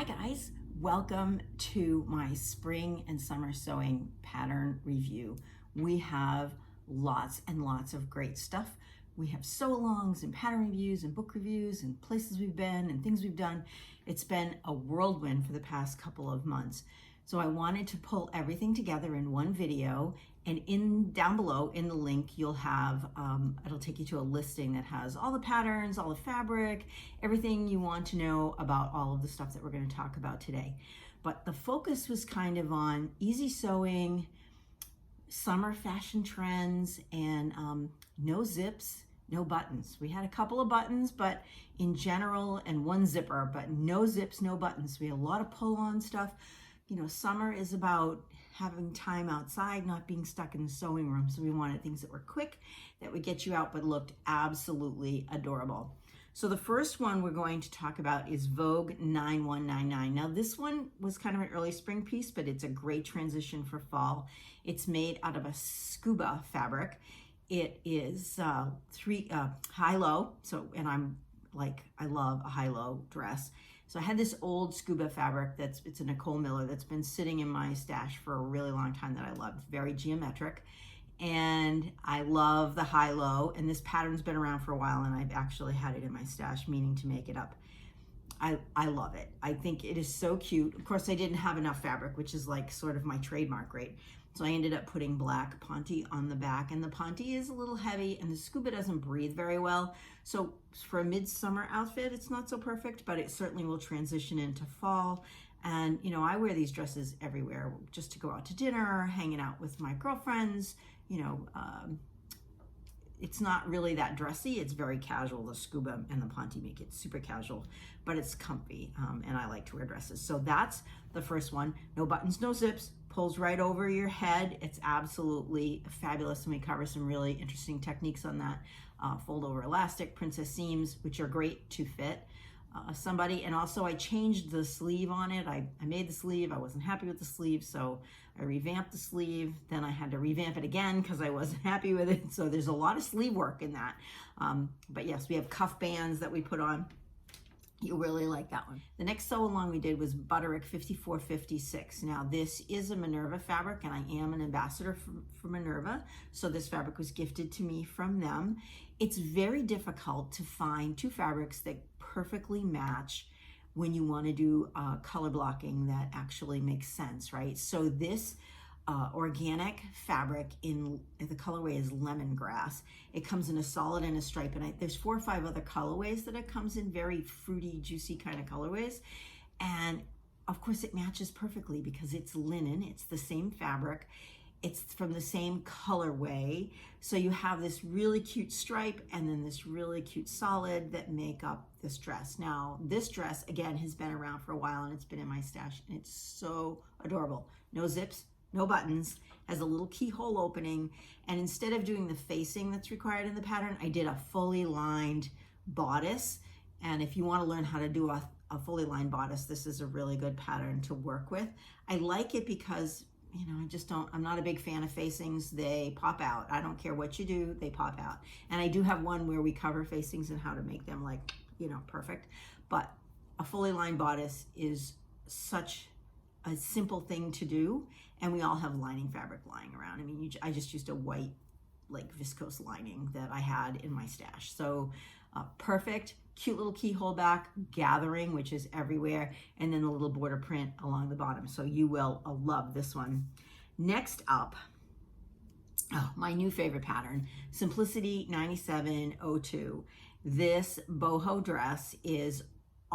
Hi guys, welcome to my spring and summer sewing pattern review. We have lots and lots of great stuff. We have sew-alongs and pattern reviews and book reviews and places we've been and things we've done. It's been a whirlwind for the past couple of months. So I wanted to pull everything together in one video, and down below in the link you'll have, it'll take you to a listing that has all the patterns, all the fabric, everything you want to know about all of the stuff that we're going to talk about today. But the focus was kind of on easy sewing, summer fashion trends, and no zips, no buttons. We had a couple of buttons, but in general, and one zipper, but no zips, no buttons. We had a lot of pull-on stuff. You know, summer is about having time outside, not being stuck in the sewing room. So we wanted things that were quick, that would get you out, but looked absolutely adorable. So the first one we're going to talk about is Vogue 9199. Now this one was kind of an early spring piece, but it's a great transition for fall. It's made out of a scuba fabric. It is high-low. So, and I love a high-low dress. So I had this old scuba fabric it's a Nicole Miller that's been sitting in my stash for a really long time that I love. It's very geometric. And I love the high-low, and this pattern's been around for a while, and I've actually had it in my stash, meaning to make it up. I love it. I think it is so cute. Of course, I didn't have enough fabric, which is like sort of my trademark, right? So I ended up putting black ponte on the back, and the ponte is a little heavy, and the scuba doesn't breathe very well. So for a midsummer outfit, it's not so perfect, but it certainly will transition into fall. And, you know, I wear these dresses everywhere, just to go out to dinner, hanging out with my girlfriends. You know, it's not really that dressy. It's very casual. The scuba and the ponte make it super casual, but it's comfy, and I like to wear dresses. So that's the first one. No buttons, no zips, pulls right over your head. It's absolutely fabulous, and we cover some really interesting techniques on that. Fold over elastic, princess seams, which are great to fit somebody. And also I changed the sleeve on it. I made the sleeve. I wasn't happy with the sleeve, so I revamped the sleeve. Then I had to revamp it again because I wasn't happy with it. So there's a lot of sleeve work in that. But yes, we have cuff bands that we put on. You'll really like that one. The next sew along we did was Butterick 5456. Now this is a Minerva fabric, and I am an ambassador for Minerva. So this fabric was gifted to me from them. It's very difficult to find two fabrics that perfectly match when you want to do color blocking that actually makes sense, right? So this organic fabric in the colorway is lemongrass. It comes in a solid and a stripe, and there's 4 or 5 other colorways that it comes in, very fruity, juicy kind of colorways. And of course it matches perfectly because it's linen, it's the same fabric, it's from the same colorway. So you have this really cute stripe and then this really cute solid that make up this dress. Now this dress again has been around for a while, and it's been in my stash, and it's so adorable. No zips, no buttons, has a little keyhole opening, and instead of doing the facing that's required in the pattern, I did a fully lined bodice. And if you want to learn how to do a fully lined bodice, this is a really good pattern to work with. I like it because, you know, I'm not a big fan of facings. They pop out. I don't care what you do, they pop out. And I do have one where we cover facings and how to make them, like, you know, perfect. But a fully lined bodice is such a simple thing to do, and we all have lining fabric lying around. I mean, I just used a white, like, viscose lining that I had in my stash. So perfect, cute little keyhole back, gathering, which is everywhere, and then the little border print along the bottom. So you will love this one. Next up, my new favorite pattern, Simplicity 9702. This boho dress is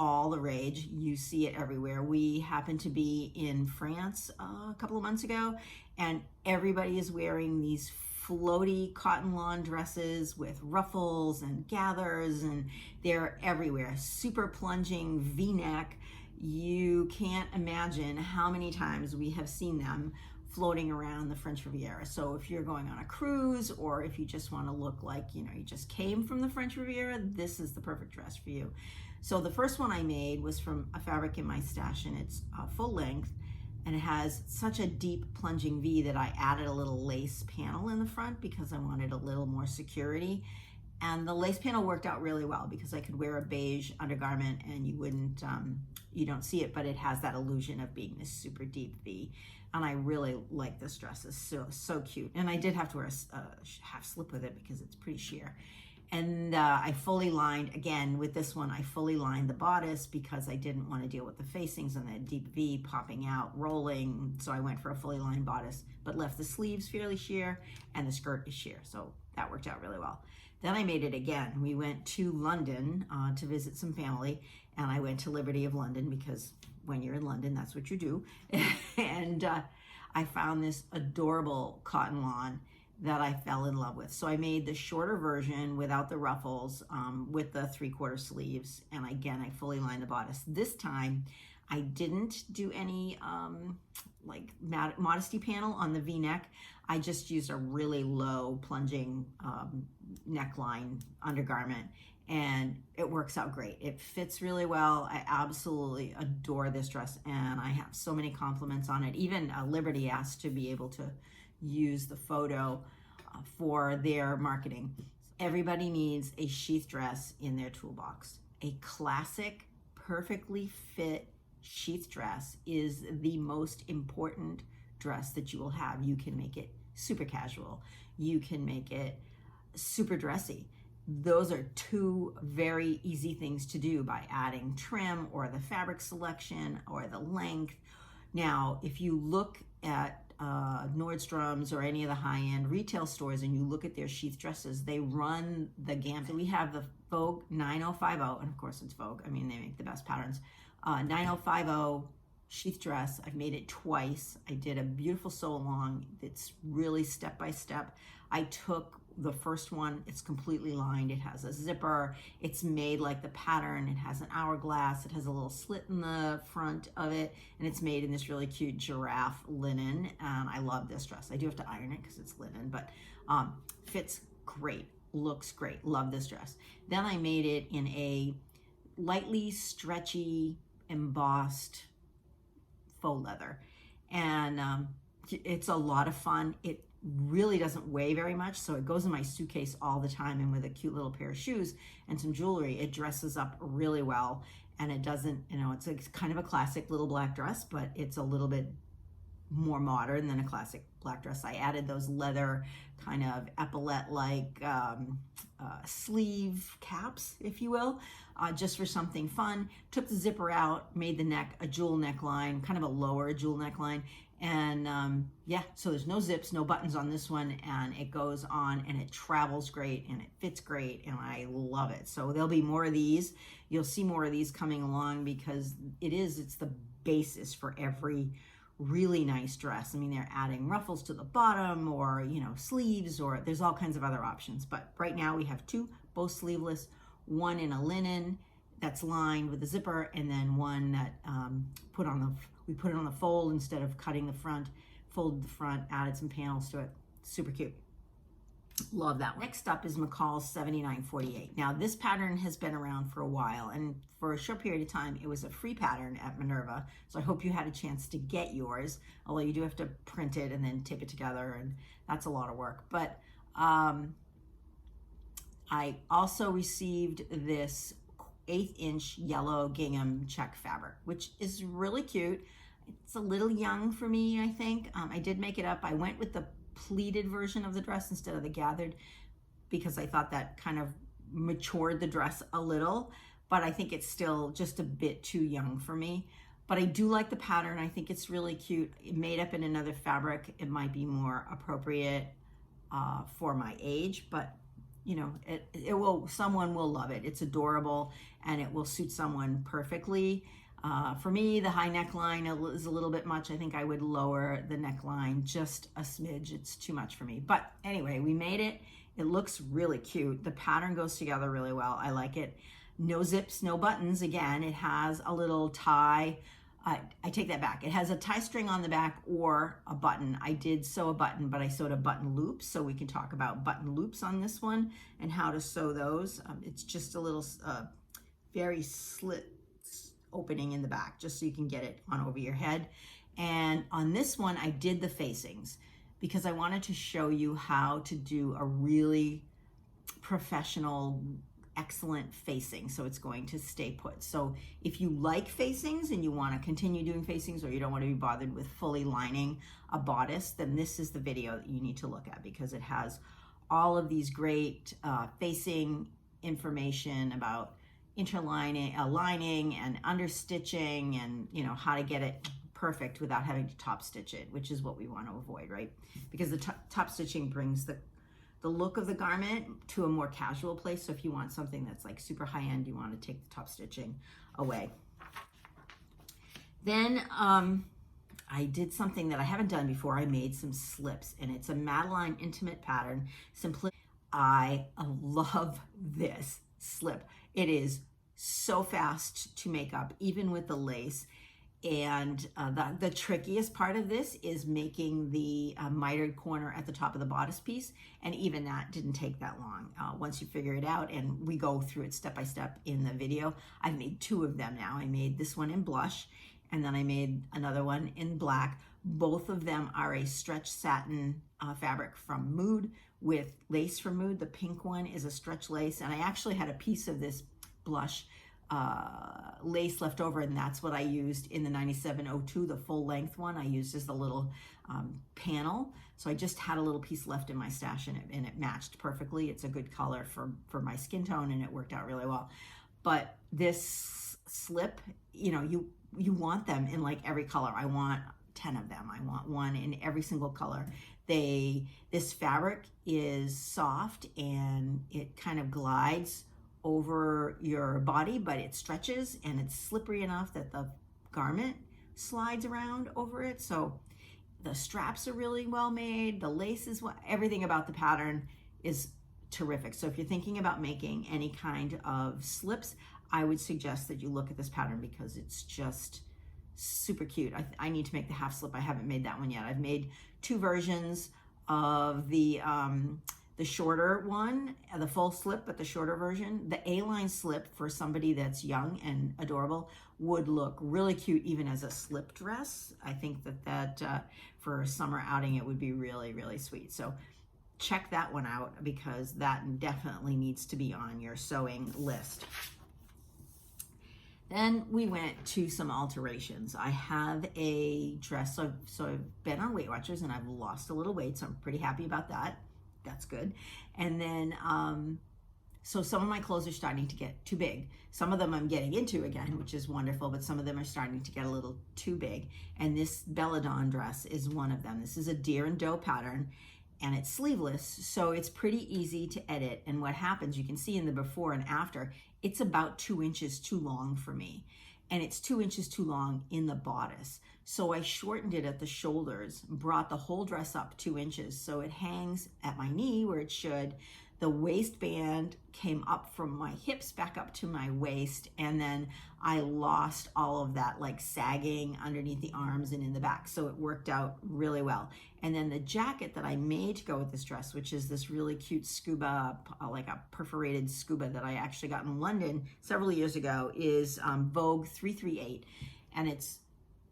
all the rage. You see it everywhere. We happened to be in France a couple of months ago, and everybody is wearing these floaty cotton lawn dresses with ruffles and gathers, and they're everywhere. Super plunging V-neck. You can't imagine how many times we have seen them floating around the French Riviera. So if you're going on a cruise, or if you just want to look like, you know, you just came from the French Riviera, this is the perfect dress for you. So the first one I made was from a fabric in my stash, and it's full length, and it has such a deep plunging V that I added a little lace panel in the front because I wanted a little more security. And the lace panel worked out really well because I could wear a beige undergarment and you wouldn't, you don't see it, but it has that illusion of being this super deep V. And I really like this dress. It's so cute. And I did have to wear a half slip with it because it's pretty sheer. And I fully lined, again, with this one, I fully lined the bodice because I didn't want to deal with the facings and the deep V popping out, rolling. So I went for a fully lined bodice, but left the sleeves fairly sheer and the skirt is sheer. So that worked out really well. Then I made it again. We went to London to visit some family, and I went to Liberty of London because when you're in London, that's what you do. And I found this adorable cotton lawn that I fell in love with. So I made the shorter version without the ruffles, with the 3/4 sleeves. And again, I fully lined the bodice. This time, I didn't do any like modesty panel on the V-neck. I just used a really low plunging neckline undergarment, and it works out great. It fits really well. I absolutely adore this dress, and I have so many compliments on it. Even Liberty asked to be able to use the photo for their marketing. Everybody needs a sheath dress in their toolbox. A classic, perfectly fit sheath dress is the most important dress that you will have. You can make it super casual. You can make it super dressy. Those are two very easy things to do by adding trim or the fabric selection or the length. Now, if you look at Nordstrom's or any of the high-end retail stores and you look at their sheath dresses, they run the gamut. We have the Vogue 9050, and of course it's Vogue. I mean, they make the best patterns. 9050 sheath dress. I've made it twice. I did a beautiful sew along. It's really step-by-step. I took the first one, it's completely lined. It has a zipper. It's made like the pattern. It has an hourglass. It has a little slit in the front of it. And it's made in this really cute giraffe linen. And I love this dress. I do have to iron it because it's linen, but fits great, looks great. Love this dress. Then I made it in a lightly stretchy, embossed faux leather. And it's a lot of fun. It really doesn't weigh very much, so it goes in my suitcase all the time, and with a cute little pair of shoes and some jewelry, it dresses up really well. And it doesn't, you know, it's kind of a classic little black dress, but it's a little bit more modern than a classic black dress. I added those leather kind of epaulette-like sleeve caps, if you will, just for something fun. Took the zipper out, made the neck a jewel neckline, kind of a lower jewel neckline. And yeah, so there's no zips, no buttons on this one, and it goes on and it travels great and it fits great, and I love it. So there'll be more of these. You'll see more of these coming along because it's the basis for every really nice dress. I mean, they're adding ruffles to the bottom, or, you know, sleeves, or there's all kinds of other options. But right now we have two, both sleeveless, one in a linen that's lined with a zipper, and then one that we put it on the fold instead of cutting the front, folded the front, added some panels to it. Super cute. Love that one. Next up is McCall's 7948. Now, this pattern has been around for a while, and for a short period of time, it was a free pattern at Minerva. So I hope you had a chance to get yours, although you do have to print it and then tape it together, and that's a lot of work. But I also received this 1/8" yellow gingham check fabric, which is really cute. It's a little young for me, I think. I did make it up. I went with the pleated version of the dress instead of the gathered because I thought that kind of matured the dress a little, but I think it's still just a bit too young for me. But I do like the pattern. I think it's really cute. Made up in another fabric, it might be more appropriate for my age, but you know, someone will love it. It's adorable and it will suit someone perfectly. For me, the high neckline is a little bit much. I think I would lower the neckline just a smidge. It's too much for me. But anyway, we made it. It looks really cute. The pattern goes together really well. I like it. No zips, no buttons. Again, it has a little tie. I take that back. It has a tie string on the back or a button. I did sew a button, but I sewed a button loop, so we can talk about button loops on this one and how to sew those. It's just a little very slit opening in the back, just so you can get it on over your head. And on this one, I did the facings because I wanted to show you how to do a really professional, excellent facing, so it's going to stay put. So if you like facings and you want to continue doing facings, or you don't want to be bothered with fully lining a bodice, then this is the video that you need to look at, because it has all of these great facing information about interlining, lining and understitching, and how to get it perfect without having to top stitch it, which is what we want to avoid, right? Because the top stitching brings the look of the garment to a more casual place. So if you want something that's like super high end, you want to take the top stitching away. Then I did something that I haven't done before. I made some slips, and it's a Madeline intimate pattern. Simply, I love this slip. It is so fast to make up, even with the lace. And the trickiest part of this is making the mitered corner at the top of the bodice piece, and even that didn't take that long once you figure it out, and we go through it step by step in the video. I've made 2 of them now. I made this one in blush, and then I made another one in black. Both of them are a stretch satin fabric from Mood with lace from Mood. The pink one is a stretch lace, and I actually had a piece of this blush lace left over, and that's what I used in the 9702, the full length one. I used as the little panel, so I just had a little piece left in my stash, and it matched perfectly. It's a good color for my skin tone, and it worked out really well. But this slip, you want them in like every color. I want 10 of them. I want one in every single color. This fabric is soft, and it kind of glides over your body, but it stretches, and it's slippery enough that the garment slides around over it. So the straps are really well made. The lace is everything about the pattern is terrific. So if you're thinking about making any kind of slips, I would suggest that you look at this pattern, because it's just super cute. I need to make the half slip. I haven't made that one yet. I've made 2 versions of the shorter one, the full slip, but the shorter version. The A-line slip for somebody that's young and adorable would look really cute even as a slip dress. I think that for a summer outing, it would be really, really sweet. So check that one out, because that definitely needs to be on your sewing list. Then we went to some alterations. I have a dress, so I've been on Weight Watchers, and I've lost a little weight, so I'm pretty happy about that. That's good. And then, so some of my clothes are starting to get too big. Some of them I'm getting into again, which is wonderful, but some of them are starting to get a little too big. And this Belladonna dress is one of them. This is a deer and doe pattern, and it's sleeveless, so it's pretty easy to edit. And what happens, you can see in the before and after, it's about 2 inches too long for me. And it's 2 inches too long in the bodice. So I shortened it at the shoulders, brought the whole dress up 2 inches, so it hangs at my knee where it should. The waistband came up from my hips back up to my waist, and then I lost all of that like sagging underneath the arms and in the back, so it worked out really well. And then the jacket that I made to go with this dress, which is this really cute scuba, like a perforated scuba that I actually got in London several years ago, is Vogue 338, and it's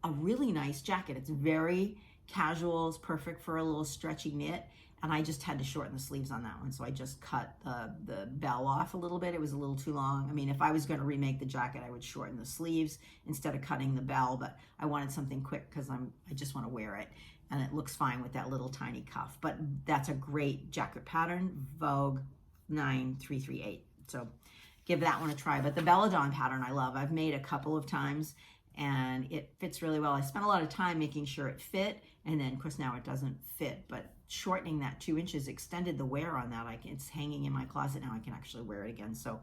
a really nice jacket. It's very casual, it's perfect for a little stretchy knit, and I just had to shorten the sleeves on that one, so I just cut the bell off a little bit. It was a little too long. I mean, if I was going to remake the jacket, I would shorten the sleeves instead of cutting the bell, but I wanted something quick because I just want to wear it, and it looks fine with that little tiny cuff. But that's a great jacket pattern, Vogue 9338. So give that one a try. But the Belladonna pattern I love. I've made a couple of times, and it fits really well. I spent a lot of time making sure it fit, and then of course now it doesn't fit, but shortening that 2 inches extended the wear on that. It's hanging in my closet now. I can actually wear it again. So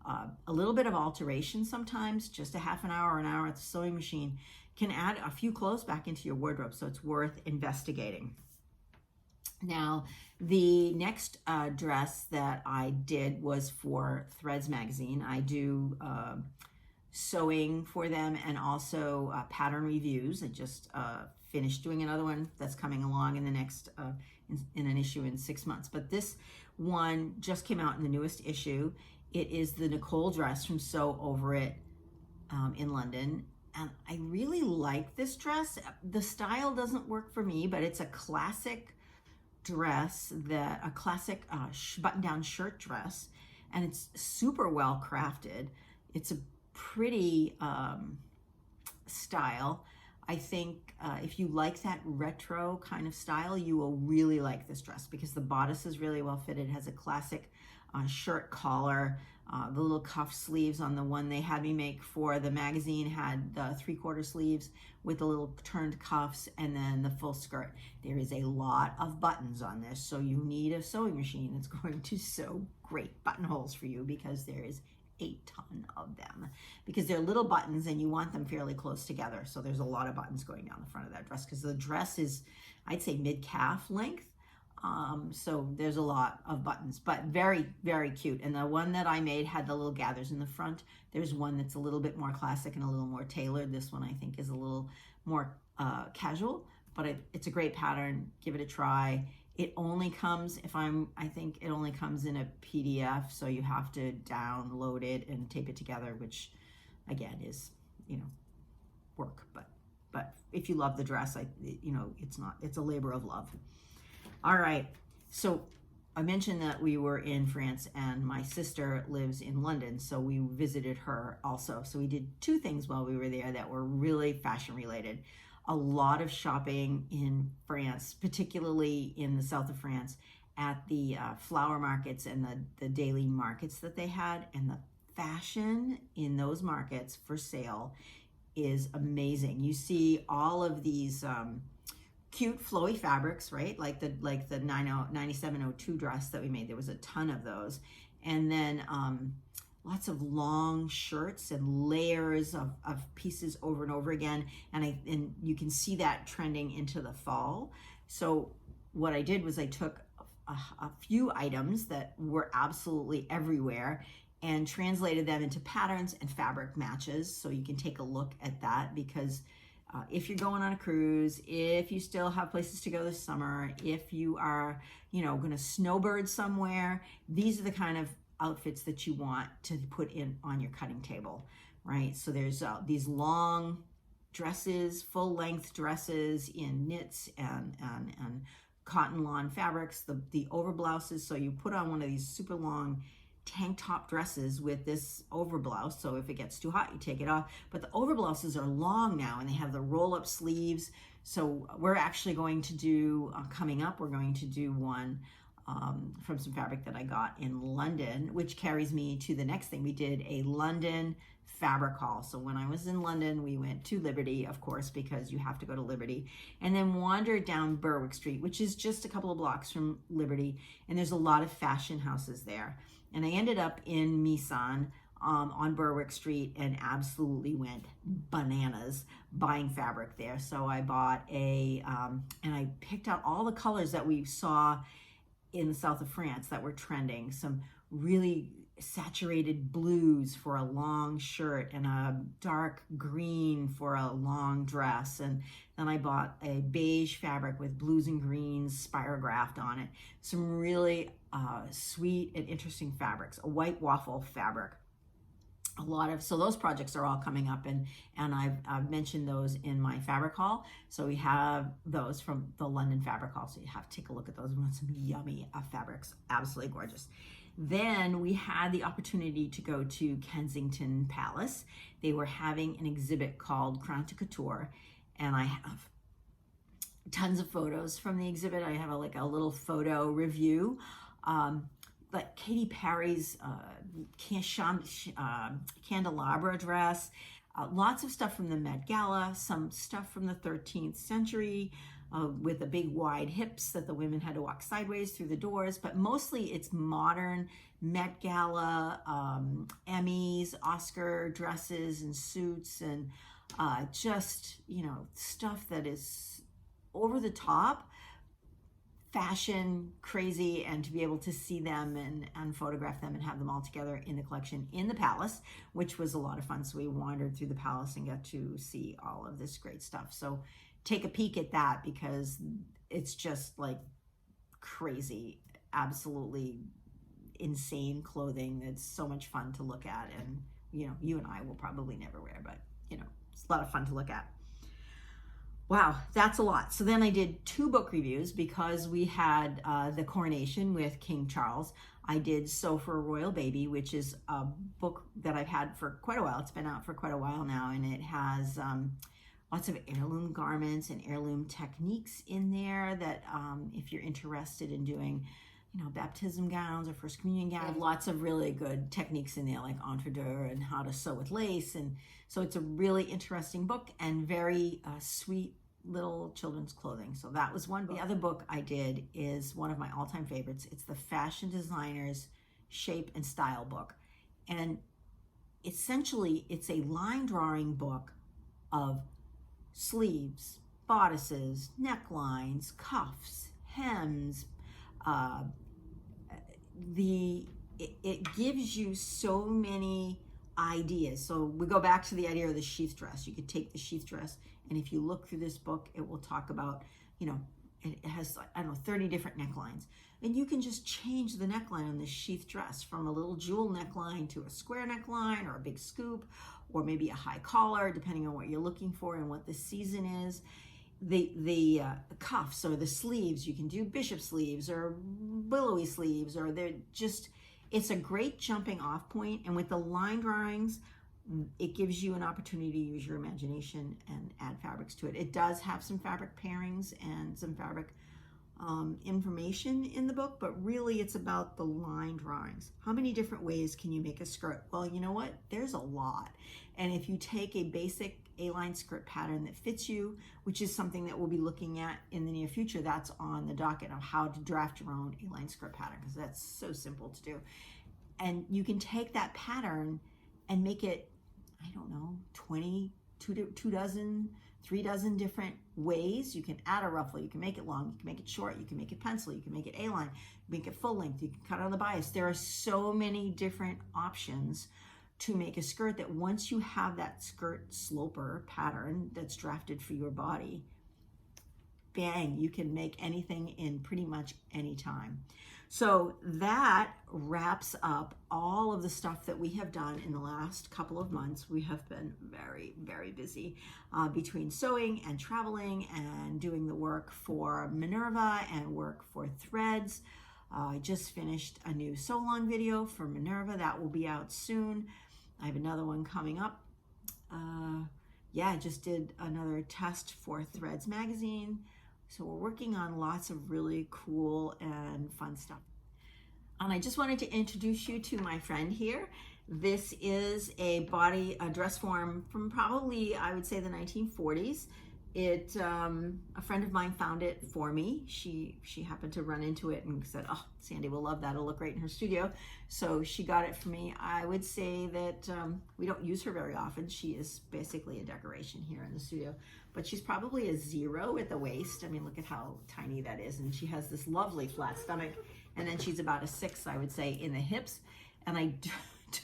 a little bit of alteration sometimes, just a half an hour or an hour at the sewing machine, can add a few clothes back into your wardrobe, so it's worth investigating. Now, the next dress that I did was for Threads magazine. I do sewing for them and also pattern reviews. I just finished doing another one that's coming along in the next in an issue in 6 months. But this one just came out in the newest issue. It is the Nicole dress from Sew Over It in London. And I really like this dress. The style doesn't work for me, but it's a classic dress, that a classic button-down shirt dress, and it's super well crafted. It's a pretty style. I think if you like that retro kind of style, you will really like this dress because the bodice is really well fitted. It has a classic shirt collar. The little cuff sleeves on the one they had me make for the magazine had the 3/4 sleeves with the little turned cuffs, and then the full skirt. There is a lot of buttons on this, so you need a sewing machine that's going to sew great buttonholes for you because there is a ton of them, because they're little buttons and you want them fairly close together. So there's a lot of buttons going down the front of that dress because the dress is, I'd say, mid-calf length. So there's a lot of buttons, but very, very cute. And the one that I made had the little gathers in the front. There's one that's a little bit more classic and a little more tailored. This one I think is a little more casual, but it's a great pattern. Give it a try. It only comes, I think it only comes in a PDF, so you have to download it and tape it together, which again is, work. But if you love the dress, it's a labor of love. All right, so I mentioned that we were in France and my sister lives in London, so we visited her also. So we did two things while we were there that were really fashion related. A lot of shopping in France, particularly in the south of France, at the flower markets and the daily markets that they had. And the fashion in those markets for sale is amazing. You see all of these cute flowy fabrics, right? Like the 9702 dress that we made. There was a ton of those. And then lots of long shirts and layers of pieces over and over again. And you can see that trending into the fall. So what I did was I took a few items that were absolutely everywhere and translated them into patterns and fabric matches. So you can take a look at that, because if you're going on a cruise, if you still have places to go this summer, if you are, going to snowbird somewhere, these are the kind of outfits that you want to put in on your cutting table, right? So there's these long dresses, full length dresses in knits and cotton lawn fabrics, the over blouses. So you put on one of these super long tank top dresses with this over blouse. So if it gets too hot, you take it off. But the over blouses are long now and they have the roll up sleeves. So we're actually going to do, coming up, we're going to do one from some fabric that I got in London, which carries me to the next thing. We did a London fabric haul. So when I was in London, we went to Liberty, of course, because you have to go to Liberty, and then wandered down Berwick Street, which is just a couple of blocks from Liberty. And there's a lot of fashion houses there. And I ended up in Misan on Berwick Street and absolutely went bananas buying fabric there. So I bought and I picked out all the colors that we saw in the south of France that were trending. Some really saturated blues for a long shirt and a dark green for a long dress. And then I bought a beige fabric with blues and greens spirographed on it. Some really sweet and interesting fabrics, a white waffle fabric. So those projects are all coming up, and I've mentioned those in my fabric haul. So we have those from the London fabric haul. So you have to take a look at those. We want some yummy fabrics, absolutely gorgeous. Then we had the opportunity to go to Kensington Palace. They were having an exhibit called Crown to Couture, and I have tons of photos from the exhibit. I have a little photo review. Like Katy Perry's candelabra dress, lots of stuff from the Met Gala, some stuff from the 13th century with the big wide hips that the women had to walk sideways through the doors, but mostly it's modern Met Gala, Emmys, Oscar dresses and suits, and just, stuff that is over the top, fashion crazy, and to be able to see them and photograph them and have them all together in the collection in the palace, which was a lot of fun. So we wandered through the palace and got to see all of this great stuff. So take a peek at that, because it's just like crazy, absolutely insane clothing. It's so much fun to look at, and you and I will probably never wear, but it's a lot of fun to look at. Wow, that's a lot. So then I did 2 book reviews because we had the coronation with King Charles. I did Sew for a Royal Baby, which is a book that I've had for quite a while. It's been out for quite a while now, and it has lots of heirloom garments and heirloom techniques in there that if you're interested in doing, you know, baptism gowns or first communion gowns, lots of really good techniques in there, like entre deux and how to sew with lace. And so it's a really interesting book and very sweet little children's clothing. So that was one book. The other book I did is one of my all-time favorites. It's the Fashion Designer's Shape and Style book. And essentially, it's a line drawing book of sleeves, bodices, necklines, cuffs, hems. It gives you so many ideas. So we go back to the idea of the sheath dress. You could take the sheath dress, and if you look through this book, it will talk about, you know, it has, I don't know, 30 different necklines. And you can just change the neckline on this sheath dress from a little jewel neckline to a square neckline or a big scoop, or maybe a high collar, depending on what you're looking for and what the season is. The cuffs or the sleeves, you can do bishop sleeves or billowy sleeves, or they're just, it's a great jumping off point. And with the line drawings, it gives you an opportunity to use your imagination and add fabrics to it. It does have some fabric pairings and some fabric information in the book, but really it's about the line drawings. How many different ways can you make a skirt? Well, you know what? There's a lot. And if you take a basic A-line skirt pattern that fits you, which is something that we'll be looking at in the near future, that's on the docket of how to draft your own A-line skirt pattern, because that's so simple to do. And you can take that pattern and make it, I don't know, 2 dozen, 3 dozen different ways. You can add a ruffle, you can make it long, you can make it short, you can make it pencil, you can make it A-line, make it full length, you can cut on the bias. There are so many different options to make a skirt that once you have that skirt sloper pattern that's drafted for your body, bang, you can make anything in pretty much any time. So that wraps up all of the stuff that we have done in the last couple of months. We have been very, very busy between sewing and traveling and doing the work for Minerva and work for Threads. I just finished a new sew along video for Minerva that will be out soon. I have another one coming up. Yeah, I just did another test for Threads magazine. So we're working on lots of really cool and fun stuff. And I just wanted to introduce you to my friend here. This is a dress form from probably, I would say, the 1940s. A friend of mine found it for me. She happened to run into it and said, "Oh, Sandy will love that. It'll look great in her studio." So she got it for me. I would say that we don't use her very often. She is basically a decoration here in the studio, but she's probably a 0 at the waist. I mean, look at how tiny that is. And she has this lovely flat stomach. And then she's about a 6, I would say, in the hips. And I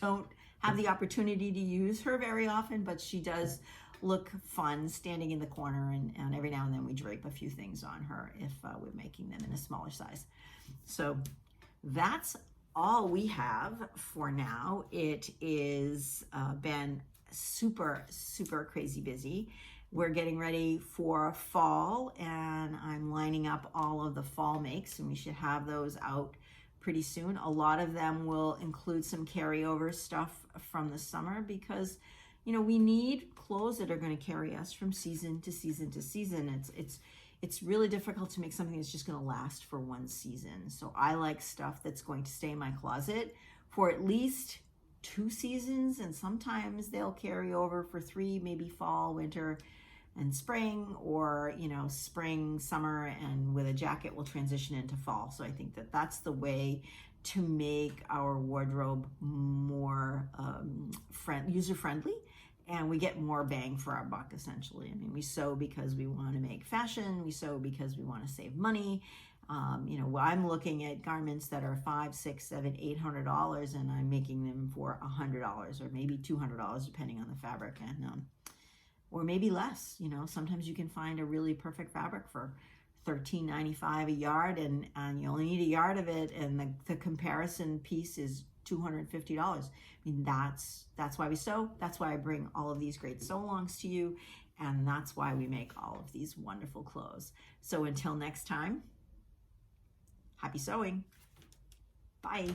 don't have the opportunity to use her very often, but she does look fun standing in the corner, and every now and then we drape a few things on her if we're making them in a smaller size. So that's all we have for now. It is been super, super crazy busy. We're getting ready for fall, and I'm lining up all of the fall makes, and we should have those out pretty soon. A lot of them will include some carryover stuff from the summer because, you know, we need clothes that are going to carry us from season to season to season. It's really difficult to make something that's just going to last for one season. So I like stuff that's going to stay in my closet for at least 2 seasons, and sometimes they'll carry over for 3, maybe fall, winter, and spring, or, you know, spring, summer, and with a jacket will transition into fall. So I think that that's the way to make our wardrobe more user-friendly, and we get more bang for our buck, essentially. I mean, we sew because we want to make fashion, we sew because we want to save money. You know, I'm looking at garments that are $500, $600, $700, $800, and I'm making them for $100 or maybe $200, depending on the fabric, and or maybe less. You know, sometimes you can find a really perfect fabric for $13.95 a yard, and you only need a yard of it, and the comparison piece is $250. I mean, that's why we sew. That's why I bring all of these great sew-alongs to you. And that's why we make all of these wonderful clothes. So until next time, happy sewing. Bye.